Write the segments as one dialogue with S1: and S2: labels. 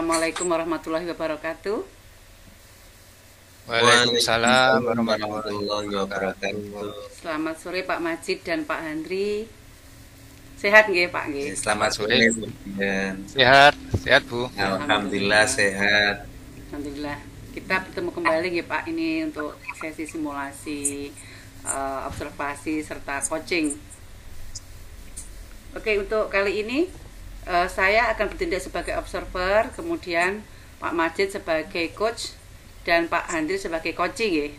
S1: Assalamualaikum warahmatullahi wabarakatuh.
S2: Waalaikumsalam warahmatullahi
S3: Warahmatullahi
S2: wabarakatuh.
S3: wabarakatuh.
S1: Selamat sore Pak Majid dan Pak Handri. Sehat nggih Pak nggih?
S3: Selamat
S2: Sore.
S3: sore, Bu Dian.
S2: Sehat, sehat Bu.
S3: Alhamdulillah sehat.
S1: Alhamdulillah. Kita bertemu kembali nggih Pak ini untuk sesi simulasi observasi serta coaching. Oke, untuk kali ini saya akan bertindak sebagai observer, kemudian Pak Majid sebagai coach dan Pak Handri sebagai coaching nggih.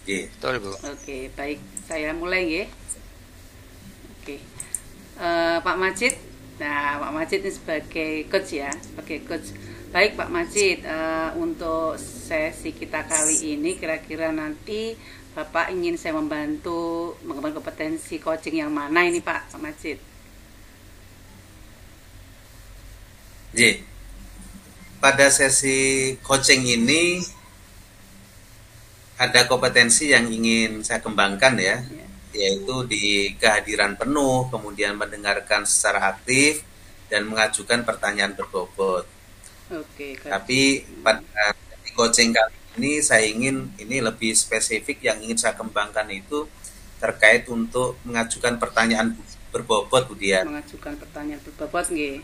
S3: Iya.
S2: Betul Bu.
S1: Oke, baik. Saya mulai nggih. Oke. Pak Majid. Nah, Pak Majid ini sebagai coach ya, sebagai coach. Baik Pak Majid, untuk sesi kita kali ini kira-kira nanti Bapak ingin saya membantu mengembangkan kompetensi coaching yang mana ini Pak Majid?
S3: Iya. Pada sesi coaching ini ada kompetensi yang ingin saya kembangkan ya,
S1: Ya.
S3: yaitu di kehadiran penuh, kemudian mendengarkan secara aktif dan mengajukan pertanyaan berbobot.
S1: Oke,
S3: Tapi pada sesi coaching kali ini saya ingin ini lebih spesifik yang ingin saya kembangkan itu terkait untuk mengajukan pertanyaan berbobot, Bu Dian.
S1: mengajukan pertanyaan berbobot nggih.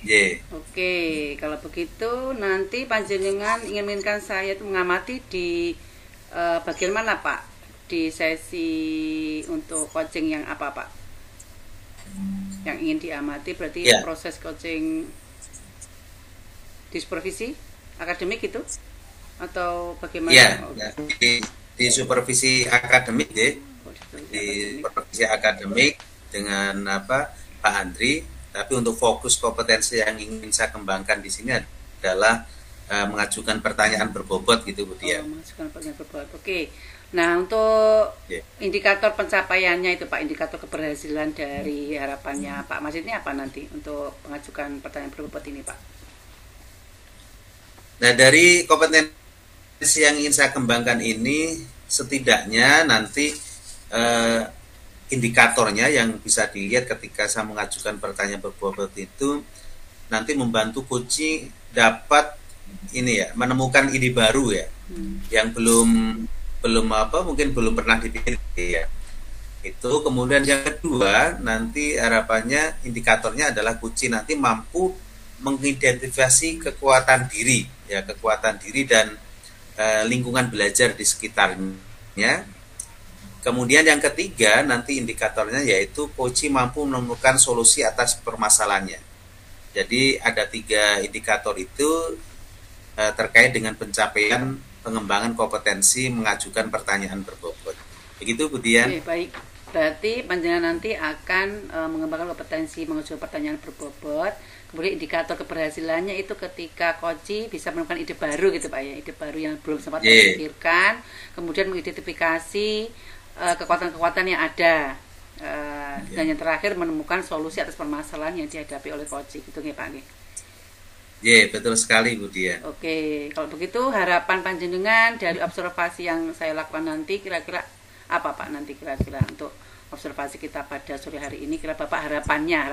S3: Ye.
S1: Oke, kalau begitu nanti panjenengan ingin menginginkan saya itu mengamati di bagian mana Pak? Di sesi untuk coaching yang apa Pak? Yang ingin diamati berarti
S3: Ya.
S1: proses coaching di supervisi akademik itu atau bagaimana?
S3: Ya,
S1: Oh,
S3: di supervisi akademik ya,
S1: oh, di supervisi
S3: di
S1: akademik.
S3: supervisi akademik dengan Pak Andri. Tapi untuk fokus kompetensi yang ingin saya kembangkan di sini adalah mengajukan pertanyaan berbobot gitu, Bu Dian.
S1: Mengajukan pertanyaan berbobot. Oke. Nah, untuk
S3: Ya.
S1: indikator pencapaiannya itu Pak, indikator keberhasilan dari harapannya Pak Mas ini apa nanti untuk mengajukan pertanyaan berbobot ini Pak?
S3: Nah, dari kompetensi yang ingin saya kembangkan ini setidaknya nanti indikatornya yang bisa dilihat ketika saya mengajukan pertanyaan berbobot itu nanti membantu coaching dapat ini ya, menemukan ide baru ya, yang mungkin belum pernah dipikir ya. Itu kemudian yang kedua nanti harapannya indikatornya adalah coaching nanti mampu mengidentifikasi kekuatan diri ya, kekuatan diri dan lingkungan belajar di sekitarnya. Kemudian yang ketiga nanti indikatornya yaitu coaching mampu menemukan solusi atas permasalahannya. Jadi ada 3 indikator itu terkait dengan pencapaian pengembangan kompetensi mengajukan pertanyaan berbobot. Begitu Bu Dian?
S1: Oke, baik. Berarti panjenengan nanti akan mengembangkan kompetensi mengajukan pertanyaan berbobot. Kemudian indikator keberhasilannya itu ketika coach bisa menemukan ide baru gitu Pak ya, ide baru yang belum sempat terpikirkan. Kemudian mengidentifikasi kekuatan-kekuatan yang ada. Dan yang terakhir menemukan solusi atas permasalahan yang dihadapi oleh coach. Gitu nggih Pak nggih.
S3: Betul sekali Bu Dian.
S1: Oke, kalau begitu harapan panjenengan dari observasi yang saya lakukan nanti kira-kira apa Pak nanti kira-kira untuk observasi kita pada sore hari ini, kira Bapak harapannya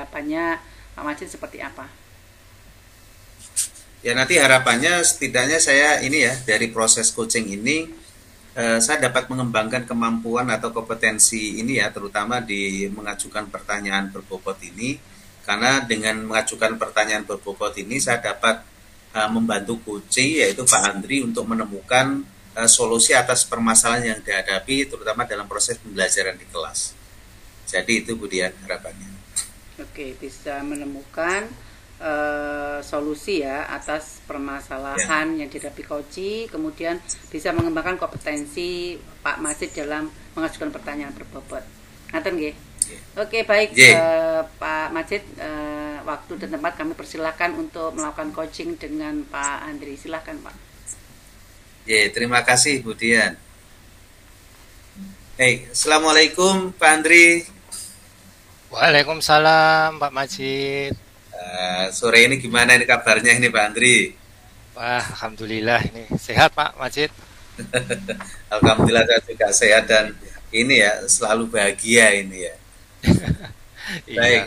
S1: Pak Majid seperti apa?
S3: Ya nanti harapannya setidaknya saya ini ya dari proses coaching ini saya dapat mengembangkan kemampuan atau kompetensi ini ya, terutama di mengajukan pertanyaan berbobot ini, karena dengan mengajukan pertanyaan berbobot ini saya dapat membantu coaching yaitu Pak Andri untuk menemukan solusi atas permasalahan yang dihadapi terutama dalam proses pembelajaran di kelas. Jadi itu Bu Dian harapannya.
S1: Oke, bisa menemukan solusi ya atas permasalahan yang dihadapi coach, kemudian bisa mengembangkan kompetensi Pak Majid dalam mengajukan pertanyaan berbobot. Ngaten nggih? Oke, baik Pak Majid, waktu dan tempat kami persilakan untuk melakukan coaching dengan Pak Andri. Silakan Pak.
S3: Terima kasih Bu Dian. Assalamualaikum Pak Andri.
S2: Waalaikumsalam Pak Majid.
S3: Sore ini gimana ini kabarnya ini Pak Andri?
S2: Wah, alhamdulillah ini sehat Pak Majid.
S3: Alhamdulillah saya juga sehat dan ini ya selalu bahagia ini ya.
S2: Iya.
S3: Baik.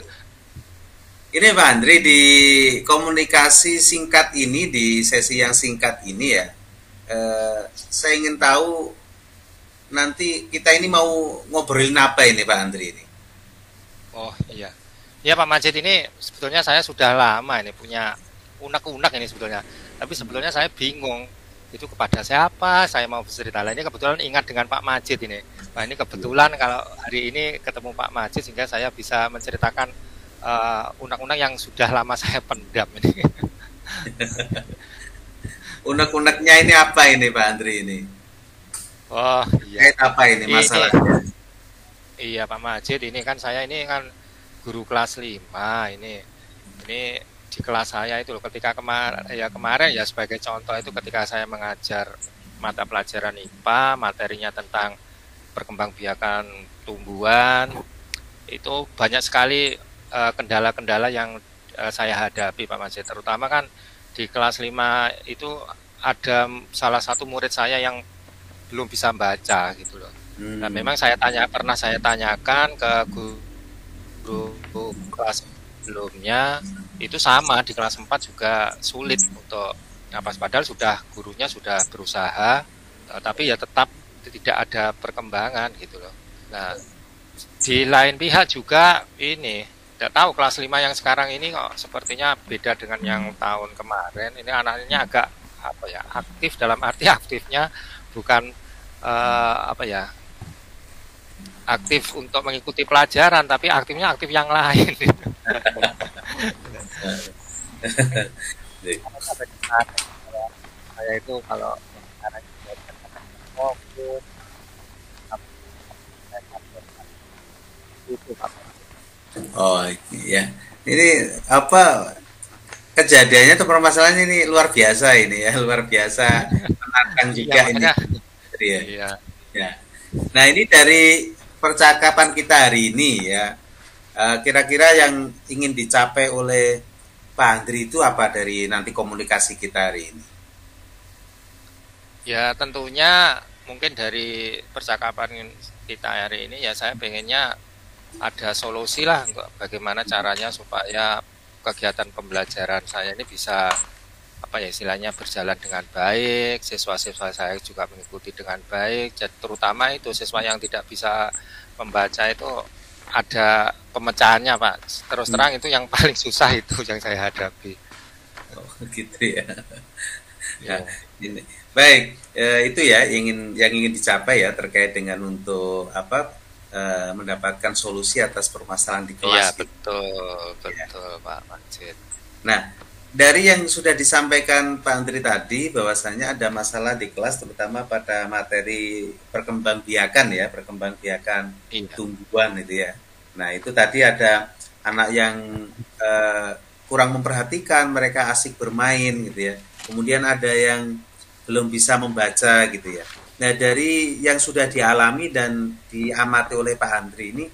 S3: Ini Pak Andri, di komunikasi singkat ini, di sesi yang singkat ini ya, saya ingin tahu nanti kita ini mau ngobrolin apa ini Pak Andri ini?
S2: Oh iya. Ya Pak Majid, ini sebetulnya saya sudah lama ini punya unek-unek ini sebetulnya. Tapi sebetulnya saya bingung itu kepada siapa saya mau bercerita. Nah, ini kebetulan ingat dengan Pak Majid ini. Nah, ini kebetulan kalau hari ini ketemu Pak Majid sehingga saya bisa menceritakan unek-unek yang sudah lama saya pendam ini.
S3: Unek-uneknya ini apa ini Pak Andri ini?
S2: Oh iya.
S3: Kayak apa ini masalahnya?
S2: Iya Pak Majid, ini kan saya ini kan guru kelas 5 ini. Ini di kelas saya itu loh, ketika kemarin ya sebagai contoh itu ketika saya mengajar mata pelajaran IPA, materinya tentang perkembangbiakan tumbuhan, itu banyak sekali kendala-kendala yang saya hadapi Pak Majid. Terutama kan di kelas 5 itu ada salah satu murid saya yang belum bisa baca gitu loh. Nah, memang pernah saya tanyakan ke guru kelas sebelumnya, itu sama di kelas 4 juga sulit untuk padahal gurunya sudah berusaha, tapi ya tetap tidak ada perkembangan gitu loh. Nah, di lain pihak juga ini tidak tahu kelas 5 yang sekarang ini kok sepertinya beda dengan yang tahun kemarin. Ini anaknya agak aktif, dalam arti aktifnya bukan aktif untuk mengikuti pelajaran, tapi aktifnya aktif yang lain. Saya itu kalau fokus itu Pak.
S3: Oh iya, ini apa kejadiannya atau permasalahannya ini luar biasa ini ya, luar biasa menantang juga
S2: ya,
S3: ini.
S2: Iya.
S3: Ya. Nah ini dari percakapan kita hari ini ya, kira-kira yang ingin dicapai oleh Pak Andri itu apa dari nanti komunikasi kita hari ini?
S2: Ya tentunya mungkin dari percakapan kita hari ini ya saya pengennya ada solusi lah untuk bagaimana caranya supaya kegiatan pembelajaran saya ini bisa istilahnya berjalan dengan baik, siswa-siswa saya juga mengikuti dengan baik, terutama itu siswa yang tidak bisa membaca itu ada pemecahannya Pak. Terus terang itu yang paling susah itu yang saya hadapi.
S3: Oh gitu ya. Ya. Ini. Baik, itu ya yang ingin dicapai ya terkait dengan untuk mendapatkan solusi atas permasalahan di kelas.
S2: Iya betul ya. Pak Majid.
S3: Nah, dari yang sudah disampaikan Pak Andri tadi bahwasanya ada masalah di kelas terutama pada materi perkembangbiakan tumbuhan itu ya. Nah itu tadi ada anak yang kurang memperhatikan, mereka asik bermain gitu ya. Kemudian ada yang belum bisa membaca gitu ya. Nah dari yang sudah dialami dan diamati oleh Pak Andri ini,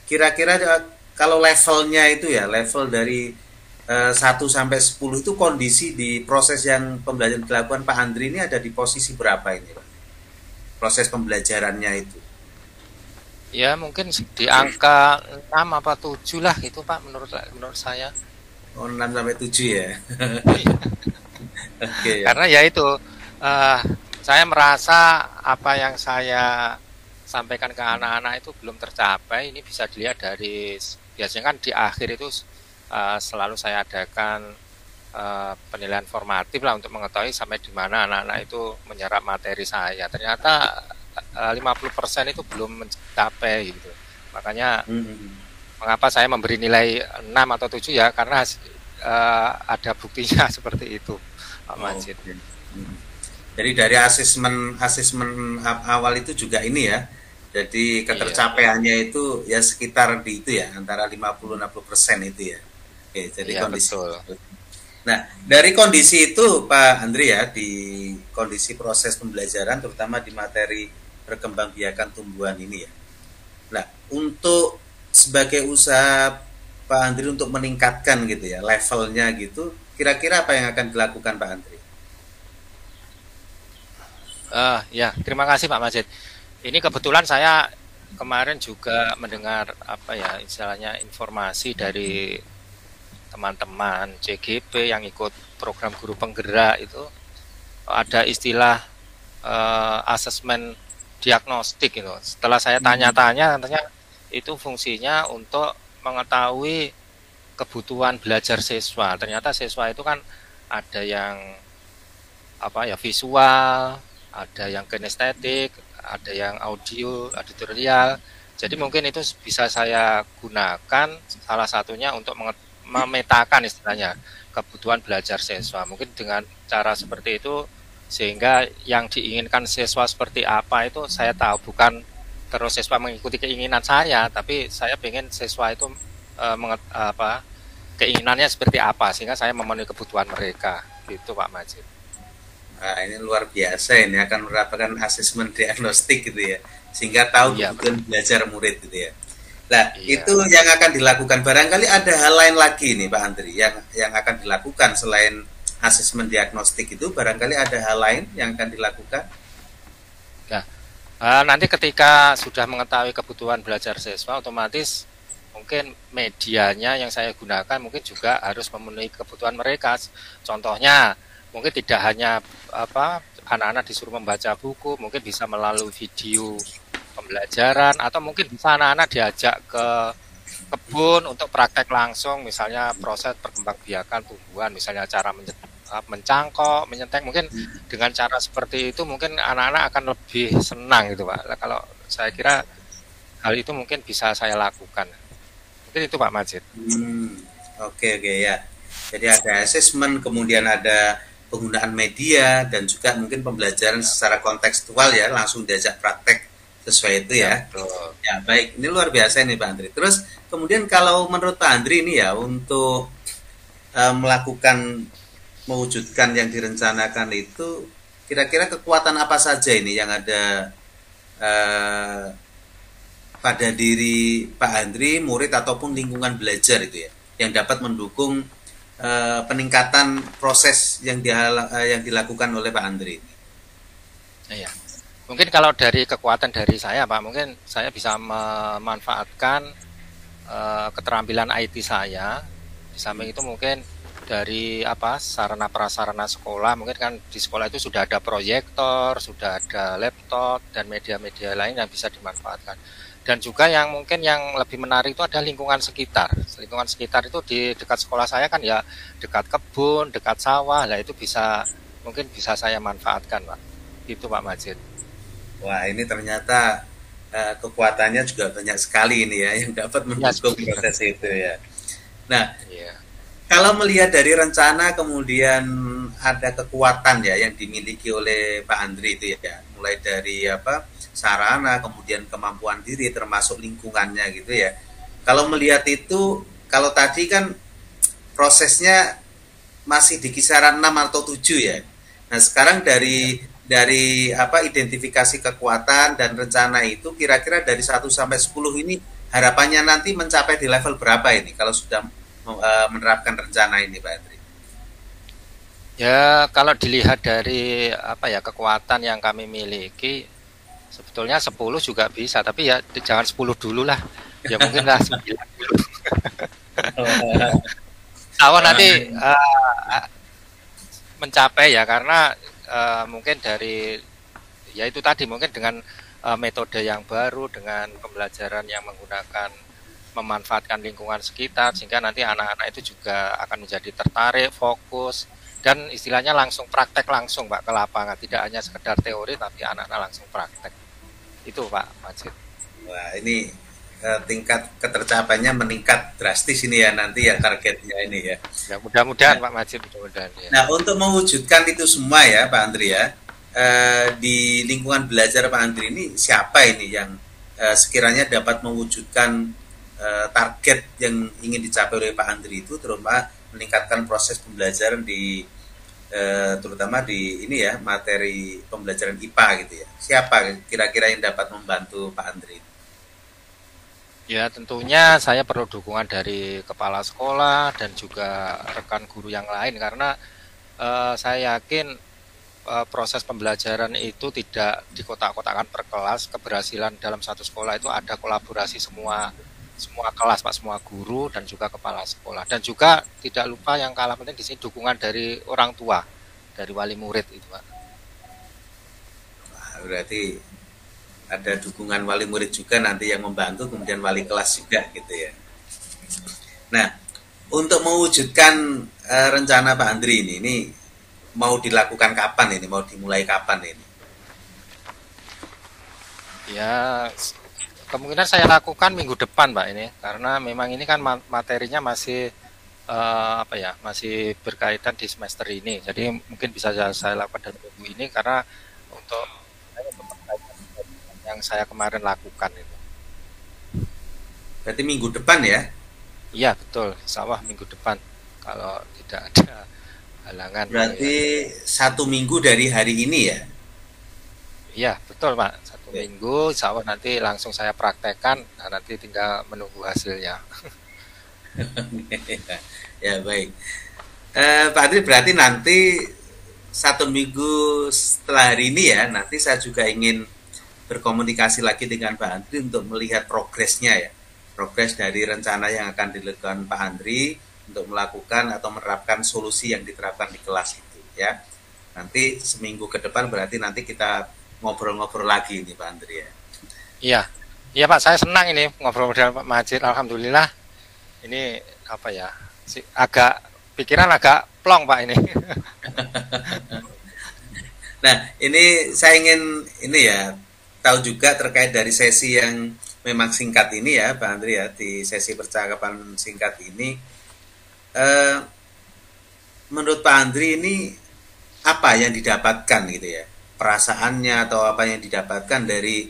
S3: kira-kira kalau levelnya itu ya, level dari 1 sampai 10 itu kondisi di proses yang pembelajaran dilakukan Pak Andri ini ada di posisi berapa ini Pak? Proses pembelajarannya itu.
S2: Ya mungkin di angka 6 apa 7 lah itu Pak menurut saya.
S3: Oh 6 sampai 7 ya.
S2: Okay, karena ya itu saya merasa apa yang saya sampaikan ke anak-anak itu belum tercapai. Ini bisa dilihat dari biasanya kan di akhir itu selalu saya adakan penilaian formatif lah untuk mengetahui sampai di mana anak-anak itu menyerap materi saya. Ternyata 50% itu belum mencapai gitu. Makanya mengapa saya memberi nilai 6 atau 7 ya karena ada buktinya seperti itu Pak Majid.
S3: Jadi dari asesmen awal itu juga ini ya. Jadi ketercapaiannya itu ya sekitar di itu ya antara 50-60% itu ya. Oke, jadi kondisi. Betul. Nah, dari kondisi itu Pak Andri ya, di kondisi proses pembelajaran terutama di materi perkembangbiakan tumbuhan ini ya. Nah, untuk sebagai usaha Pak Andri untuk meningkatkan gitu ya, levelnya gitu, kira-kira apa yang akan dilakukan Pak Andri?
S2: Ya, terima kasih Pak Majid. Ini kebetulan saya kemarin juga mendengar istilahnya informasi dari teman-teman CGP yang ikut program guru penggerak itu ada istilah asesmen diagnostik itu. Setelah saya tanya-tanya, katanya itu fungsinya untuk mengetahui kebutuhan belajar siswa. Ternyata siswa itu kan ada yang visual, ada yang kinestetik, ada yang audio, editorial. Jadi mungkin itu bisa saya gunakan salah satunya untuk memetakan istilahnya kebutuhan belajar siswa. Mungkin dengan cara seperti itu sehingga yang diinginkan siswa seperti apa itu saya tahu, bukan terus siswa mengikuti keinginan saya, tapi saya ingin siswa itu keinginannya seperti apa sehingga saya memenuhi kebutuhan mereka. Gitu Pak Majid.
S3: Nah, ini luar biasa, ini akan merupakan asesmen diagnostik gitu ya, sehingga tahu kebutuhan belajar murid gitu ya. Nah, itu yang akan dilakukan. Barangkali ada hal lain lagi nih Pak Andri yang akan dilakukan selain asesmen diagnostik itu, barangkali ada hal lain yang akan dilakukan.
S2: Ya, nanti ketika sudah mengetahui kebutuhan belajar siswa, otomatis mungkin medianya yang saya gunakan mungkin juga harus memenuhi kebutuhan mereka. Contohnya, mungkin tidak hanya anak-anak disuruh membaca buku, mungkin bisa melalui video pembelajaran, atau mungkin bisa anak-anak diajak ke kebun untuk praktek langsung, misalnya proses perkembangbiakan tumbuhan, misalnya cara mencangkok, menyetek. Mungkin dengan cara seperti itu mungkin anak-anak akan lebih senang gitu Pak. Kalau saya kira hal itu mungkin bisa saya lakukan. Mungkin itu Pak Majid.
S3: Oke ya. Jadi ada asesmen, kemudian ada penggunaan media, dan juga mungkin pembelajaran secara kontekstual ya, langsung diajak praktek sesuai itu ya. Ya baik, ini luar biasa ini Pak Andri. Terus kemudian kalau menurut Pak Andri ini ya, untuk mewujudkan yang direncanakan itu, kira-kira kekuatan apa saja ini yang ada pada diri Pak Andri, murid ataupun lingkungan belajar itu ya, yang dapat mendukung peningkatan proses yang dilakukan oleh Pak Andri.
S2: Iya. Mungkin kalau dari kekuatan dari saya Pak, mungkin saya bisa memanfaatkan keterampilan IT saya. Di samping itu mungkin dari sarana prasarana sekolah, mungkin kan di sekolah itu sudah ada proyektor, sudah ada laptop dan media-media lain yang bisa dimanfaatkan. Dan juga yang mungkin yang lebih menarik itu ada lingkungan sekitar. Lingkungan sekitar itu di dekat sekolah saya kan ya dekat kebun, dekat sawah. Lah itu mungkin bisa saya manfaatkan Pak. Itu Pak Majid.
S3: Wah, ini ternyata kekuatannya juga banyak sekali ini ya, yang dapat mendukung proses itu ya. Nah, kalau melihat dari rencana, kemudian ada kekuatan ya yang dimiliki oleh Pak Andri itu ya, mulai dari sarana, kemudian kemampuan diri, termasuk lingkungannya gitu ya. Kalau melihat itu, kalau tadi kan prosesnya masih di kisaran 6 atau 7 ya. Nah, sekarang dari identifikasi kekuatan dan rencana itu, kira-kira dari 1 sampai 10 ini harapannya nanti mencapai di level berapa ini kalau sudah menerapkan rencana ini Pak Andri?
S2: Ya, kalau dilihat dari kekuatan yang kami miliki, sebetulnya 10 juga bisa, tapi ya jangan 10 dulu lah. Ya mungkin lah 9 dulu. Nanti mencapai ya, karena mungkin dari ya itu tadi, mungkin dengan metode yang baru, dengan pembelajaran yang memanfaatkan lingkungan sekitar, sehingga nanti anak-anak itu juga akan menjadi tertarik, fokus, dan istilahnya langsung praktek langsung Pak ke lapangan, tidak hanya sekedar teori tapi anak-anak langsung praktek. Itu Pak Majid.
S3: Wah, ini tingkat ketercapaiannya meningkat drastis ini ya nanti ya, targetnya ini ya.
S2: Ya mudah-mudahan Pak Majid, mudah-mudahan ya.
S3: Nah, untuk mewujudkan itu semua ya Pak Andri ya, di lingkungan belajar Pak Andri ini siapa ini yang sekiranya dapat mewujudkan target yang ingin dicapai oleh Pak Andri itu, terutama meningkatkan proses pembelajaran terutama di ini ya, materi pembelajaran IPA gitu ya. Siapa kira-kira yang dapat membantu Pak Andri?
S2: Ya tentunya saya perlu dukungan dari kepala sekolah dan juga rekan guru yang lain, karena saya yakin proses pembelajaran itu tidak dikotak-kotakan per kelas. Keberhasilan dalam satu sekolah itu ada kolaborasi semua semua kelas Pak, semua guru dan juga kepala sekolah. Dan juga tidak lupa yang kalah penting di sini dukungan dari orang tua, dari wali murid itu Pak.
S3: Wah, berarti ada dukungan wali murid juga nanti yang membantu, kemudian wali kelas juga gitu ya. Nah, untuk mewujudkan rencana Pak Andri ini mau dilakukan kapan ini? Mau dimulai kapan ini?
S2: Ya, kemungkinan saya lakukan minggu depan Pak ini, karena memang ini kan materinya masih masih berkaitan di semester ini. Jadi mungkin bisa saya lakukan dari minggu ini karena untuk yang saya kemarin lakukan itu.
S3: Berarti minggu depan ya?
S2: Iya betul, insya Allah minggu depan kalau tidak ada halangan.
S3: Berarti ya. 1 minggu dari hari ini ya?
S2: Iya betul Pak, 1 minggu insya Allah nanti langsung saya praktekkan, nah nanti tinggal menunggu hasilnya.
S3: Ya baik, Pak Andri, berarti nanti 1 minggu setelah hari ini ya, nanti saya juga ingin berkomunikasi lagi dengan Pak Andri untuk melihat progresnya ya, progres dari rencana yang akan dilakukan Pak Andri untuk melakukan atau menerapkan solusi yang diterapkan di kelas itu ya. Nanti seminggu ke depan berarti nanti kita ngobrol-ngobrol lagi nih Pak Andri ya.
S2: Iya, iya Pak, saya senang ini ngobrol dengan Pak Majid. Alhamdulillah ini apa ya, agak pikiran agak plong Pak ini.
S3: Nah ini saya ingin ini ya tahu juga terkait dari sesi yang memang singkat ini ya Pak Andri ya, di sesi percakapan singkat ini menurut Pak Andri ini apa yang didapatkan gitu ya, perasaannya atau apa yang didapatkan dari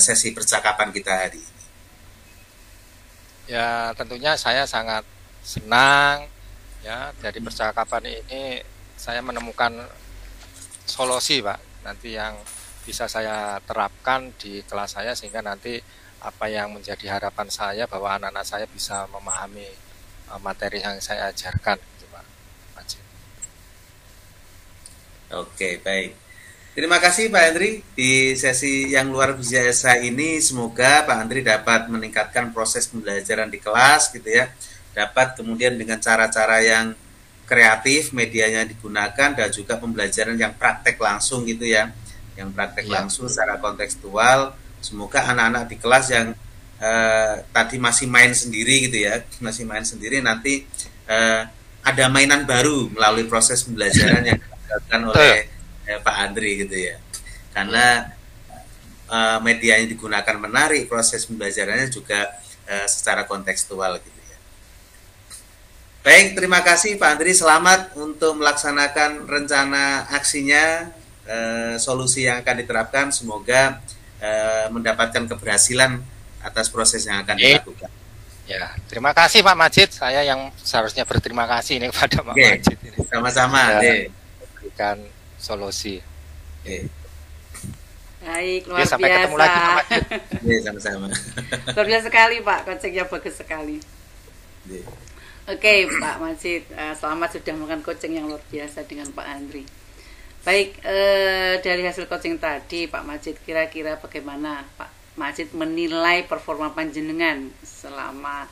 S3: sesi percakapan kita hari ini?
S2: Ya tentunya saya sangat senang ya, dari percakapan ini saya menemukan solusi Pak nanti yang bisa saya terapkan di kelas saya, sehingga nanti apa yang menjadi harapan saya bahwa anak-anak saya bisa memahami materi yang saya ajarkan gitu Pak Majid.
S3: Oke baik, terima kasih Pak Andri di sesi yang luar biasa ini. Semoga Pak Andri dapat meningkatkan proses pembelajaran di kelas gitu ya, dapat kemudian dengan cara-cara yang kreatif medianya digunakan, dan juga pembelajaran yang praktek langsung gitu ya, yang praktek langsung secara kontekstual. Semoga anak-anak di kelas yang tadi masih main sendiri gitu ya, masih main sendiri, nanti ada mainan baru melalui proses pembelajaran yang dilakukan oleh Pak Andri gitu ya, karena media yang digunakan menarik, proses pembelajarannya juga secara kontekstual gitu ya. Baik, terima kasih Pak Andri, selamat untuk melaksanakan rencana aksinya, solusi yang akan diterapkan. Semoga mendapatkan keberhasilan atas proses yang akan dilakukan.
S2: Ya, terima kasih Pak Majid. Saya yang seharusnya berterima kasih ini kepada Pak Majid ini.
S3: Sama-sama,
S2: memberikan solusi.
S1: Baik, luar biasa.
S2: Sampai ketemu lagi Pak Majid.
S3: Sama-sama.
S1: Luar biasa sekali Pak, coachingnya bagus sekali. Oke Pak Majid, selamat sudah melakukan coaching yang luar biasa dengan Pak Andri. Baik, dari hasil coaching tadi Pak Majid, kira-kira bagaimana Pak Majid menilai performa panjenengan selama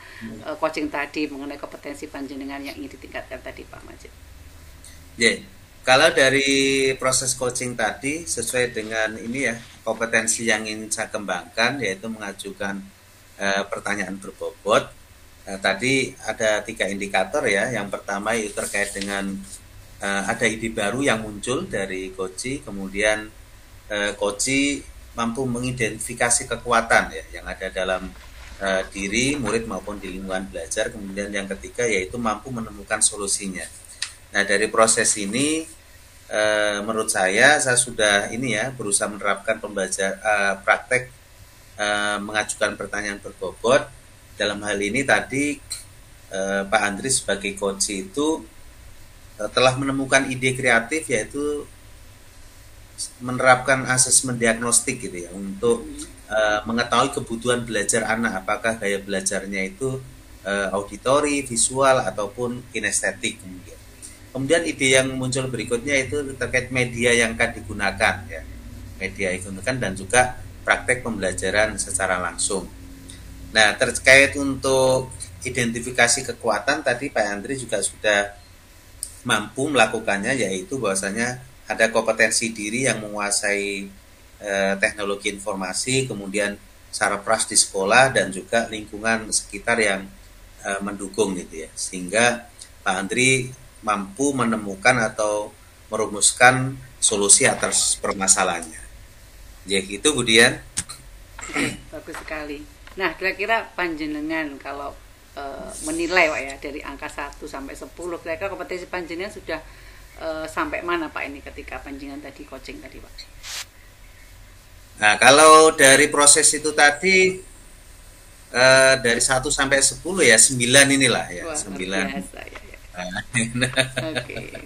S1: coaching tadi mengenai kompetensi panjenengan yang ingin ditingkatkan tadi Pak Majid?
S3: Kalau dari proses coaching tadi sesuai dengan ini ya, kompetensi yang ingin saya kembangkan yaitu mengajukan pertanyaan berbobot. Tadi ada 3 indikator ya. Yang pertama itu terkait dengan ada ide baru yang muncul dari coach, kemudian coach mampu mengidentifikasi kekuatan ya yang ada dalam diri murid maupun di lingkungan belajar. Kemudian yang ketiga yaitu mampu menemukan solusinya. Nah dari proses ini menurut saya sudah ini ya berusaha menerapkan praktek mengajukan pertanyaan berbobot. Dalam hal ini tadi Pak Andri sebagai coach itu telah menemukan ide kreatif yaitu menerapkan asesmen diagnostik gitu ya untuk mengetahui kebutuhan belajar anak, apakah gaya belajarnya itu auditori, visual ataupun kinestetik. Kemudian ide yang muncul berikutnya itu terkait media yang akan digunakan ya, media yang digunakan dan juga praktek pembelajaran secara langsung. Nah, terkait untuk identifikasi kekuatan tadi Pak Andri juga sudah mampu melakukannya, yaitu bahwasanya ada kompetensi diri yang menguasai teknologi informasi, kemudian secara pras di sekolah dan juga lingkungan sekitar yang mendukung gitu ya, sehingga Pak Andri mampu menemukan atau merumuskan solusi atas permasalahannya. Ya gitu Bu Dian.
S1: Bagus sekali. Nah, kira-kira panjenengan kalau menilai Pak ya dari angka 1 sampai 10, kira-kira kompetensi panjenengan sudah sampai mana Pak ini ketika panjenengan tadi coaching tadi Pak?
S3: Nah, kalau dari proses itu tadi dari 1 sampai 10 ya 9 inilah ya.
S1: Wah,
S3: 9.
S1: Biasa ya. Oke.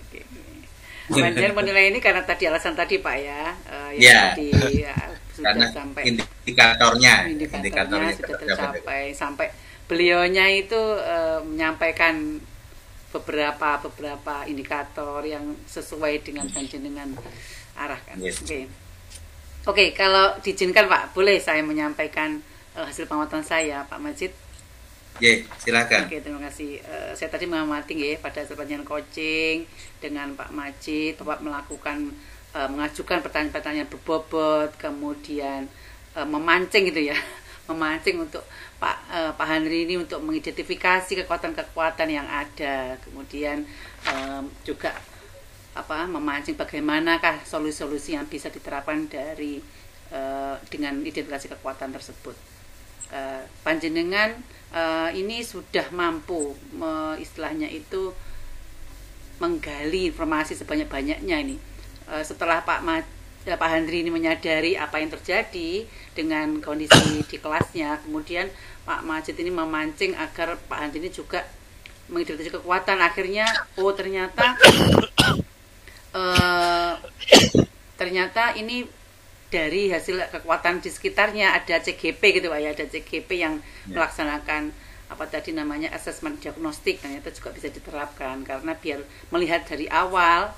S1: Panjenengan menilai ini karena tadi alasan tadi Pak ya, yang tadi ya, sudah
S3: karena
S1: sampai
S3: indikatornya
S1: sudah tercapai, sampai beliaunya itu menyampaikan beberapa indikator yang sesuai dengan panjenengan arahkan.
S3: Yes.
S1: Oke, kalau diizinkan Pak, boleh saya menyampaikan hasil pengamatan saya Pak Majid?
S3: Ya, silakan.
S1: Oke, terima kasih. Saya tadi mengamati ya pada sepanjang coaching dengan Pak Majid, Bapak melakukan mengajukan pertanyaan-pertanyaan berbobot, kemudian memancing gitu ya, memancing untuk Pak Henry ini untuk mengidentifikasi kekuatan-kekuatan yang ada, kemudian juga memancing bagaimanakah solusi-solusi yang bisa diterapkan dari dengan identifikasi kekuatan tersebut. Panjenengan ini sudah mampu istilahnya itu menggali informasi sebanyak-banyaknya ini. Setelah Pak Henry ini menyadari apa yang terjadi dengan kondisi di kelasnya, kemudian Pak Majid ini memancing agar Pak Henry ini juga mengidentifikasi kekuatan. Akhirnya ternyata ini dari hasil kekuatan di sekitarnya ada CGP gitu Pak ya, ada CGP yang melaksanakan assessment diagnostik, ternyata juga bisa diterapkan karena biar melihat dari awal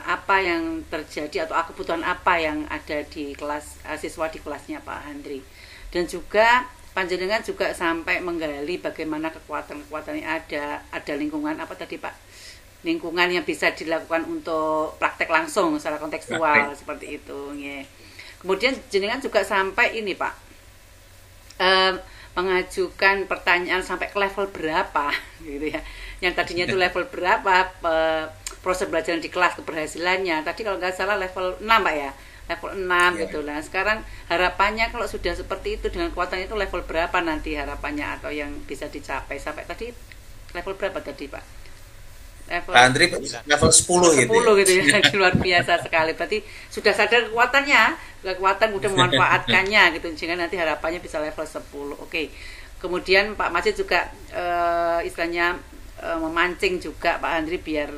S1: apa yang terjadi atau kebutuhan apa yang ada di kelas siswa di kelasnya Pak Henry. Dan juga panjenengan juga sampai menggali bagaimana kekuatan-kekuatan yang ada lingkungan lingkungan yang bisa dilakukan untuk praktek langsung secara kontekstual seperti itu ya. Kemudian jenengan juga sampai ini Pak mengajukan pertanyaan sampai ke level berapa gitu ya. Yang tadinya itu level berapa proses belajar di kelas keberhasilannya. Tadi kalau nggak salah level 6 Pak ya. Level 6 gitu lah. Sekarang harapannya kalau sudah seperti itu dengan kekuatan itu level berapa nanti harapannya atau yang bisa dicapai sampai tadi level berapa tadi Pak? Pak
S3: Andri level 10
S1: gitu ya. Luar biasa sekali. Berarti sudah sadar kekuatan udah memanfaatkannya gitu. Sehingga nanti harapannya bisa level 10. Oke. Kemudian Pak Majid juga istilahnya memancing juga Pak Andri biar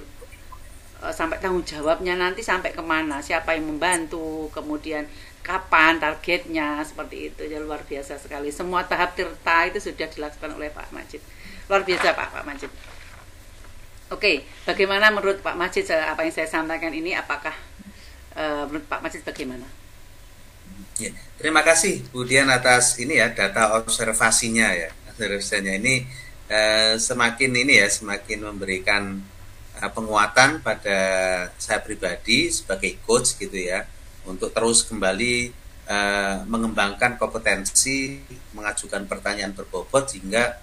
S1: sampai tanggung jawabnya nanti sampai kemana, siapa yang membantu, kemudian kapan targetnya, seperti itu. Ya luar biasa sekali. Semua tahap tirta itu sudah dilakukan oleh Pak Majid. Luar biasa Pak Majid. Oke, bagaimana menurut Pak Majid apa yang saya sampaikan ini? Apakah menurut Pak Majid bagaimana?
S3: Ya, terima kasih Bu Dian atas ini ya data observasinya ya. Observasinya ini semakin memberikan penguatan pada saya pribadi sebagai coach gitu ya, untuk terus kembali mengembangkan kompetensi mengajukan pertanyaan berbobot sehingga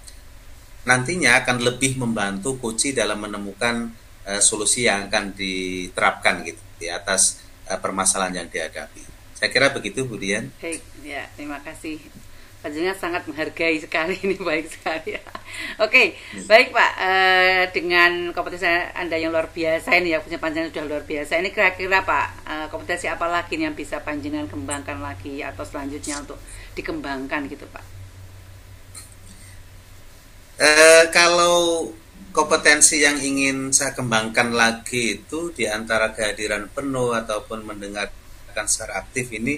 S3: nantinya akan lebih membantu coach dalam menemukan solusi yang akan diterapkan gitu di atas permasalahan yang dihadapi. Saya kira begitu Bu Dian.
S1: Baik, ya terima kasih. Panjenengan sangat menghargai sekali ini, baik sekali. Oke, baik Pak, dengan kompetensi Anda yang luar biasa ini ya, punya panjenengan sudah luar biasa. Ini kira-kira Pak, kompetensi apa lagi yang bisa panjenengan kembangkan lagi atau selanjutnya untuk dikembangkan gitu Pak?
S3: Kalau kompetensi yang ingin saya kembangkan lagi itu di antara kehadiran penuh ataupun mendengarkan secara aktif ini,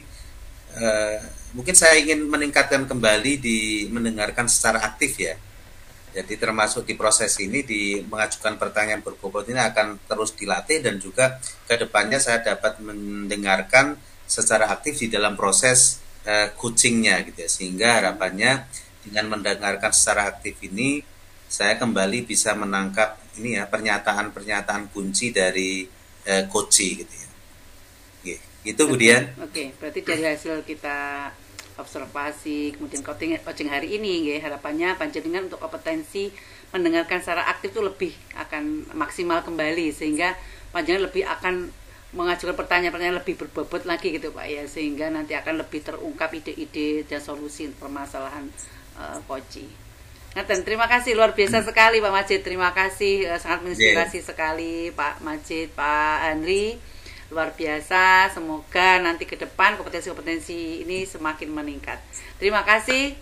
S3: mungkin saya ingin meningkatkan kembali di mendengarkan secara aktif ya. Jadi termasuk di proses ini di mengajukan pertanyaan berbobot ini akan terus dilatih, dan juga kedepannya saya dapat mendengarkan secara aktif di dalam proses coachingnya gitu ya, sehingga harapannya dengan mendengarkan secara aktif ini, saya kembali bisa menangkap ini ya pernyataan-pernyataan kunci dari Koci gitu ya. Oke, itu Bu Dian.
S1: Oke, berarti dari hasil kita observasi kemudian coaching hari ini ya, harapannya panjenengan untuk kompetensi mendengarkan secara aktif itu lebih akan maksimal kembali, sehingga panjenengan lebih akan mengajukan pertanyaan-pertanyaan lebih berbobot lagi gitu Pak ya, sehingga nanti akan lebih terungkap ide-ide dan solusi permasalahan Koci. Nah, dan terima kasih luar biasa sekali Pak Majid, terima kasih, sangat menginspirasi sekali Pak Majid, Pak Henry, luar biasa. Semoga nanti ke depan kompetensi-kompetensi ini semakin meningkat. Terima kasih,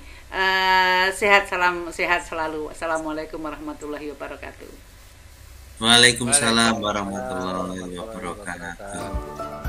S1: sehat selalu. Assalamualaikum warahmatullahi wabarakatuh.
S3: Waalaikumsalam warahmatullahi wabarakatuh.